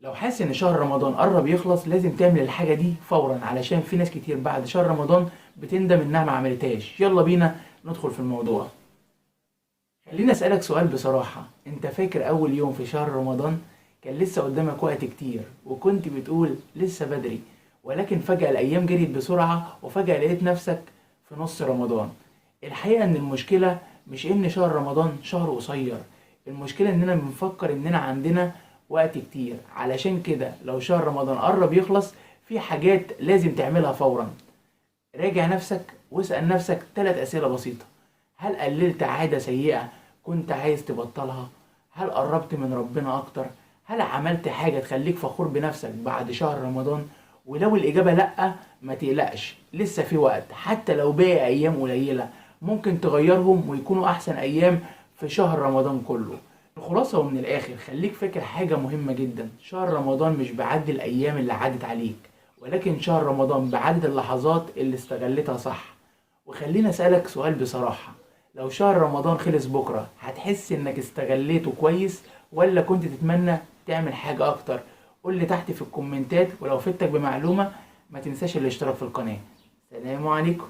لو حاسس ان شهر رمضان قرب يخلص لازم تعمل الحاجة دي فورا، علشان في ناس كتير بعد شهر رمضان بتندم انها ما عملتهاش. يلا بينا ندخل في الموضوع. خليني اسألك سؤال بصراحة، انت فاكر اول يوم في شهر رمضان كان لسه قدامك وقت كتير وكنت بتقول لسه بدري، ولكن فجأة الايام جريت بسرعة وفجأة لقيت نفسك في نص رمضان. الحقيقة ان المشكلة مش ان شهر رمضان شهر قصير، المشكلة اننا بنفكر اننا عندنا وقت كتير. علشان كده لو شهر رمضان قرب يخلص في حاجات لازم تعملها فورا. راجع نفسك واسأل نفسك 3 أسئلة بسيطة: هل قللت عادة سيئة كنت عايز تبطلها؟ هل قربت من ربنا أكتر؟ هل عملت حاجة تخليك فخور بنفسك بعد شهر رمضان؟ ولو الإجابة لأ، ما تقلقش، لسه في وقت. حتى لو باقي أيام قليلة ممكن تغيرهم ويكونوا أحسن أيام في شهر رمضان كله. الخلاصة ومن الآخر، خليك فاكر حاجة مهمة جدا: شهر رمضان مش بعد الأيام اللي عدت عليك، ولكن شهر رمضان بعدد اللحظات اللي استغلتها صح. وخليني أسألك سؤال بصراحة، لو شهر رمضان خلص بكرة هتحس إنك استغليته كويس ولا كنت تتمنى تعمل حاجة أكتر؟ قولي تحت في الكومنتات، ولو فدتك بمعلومة ما تنساش الاشتراك في القناة. سلام عليكم.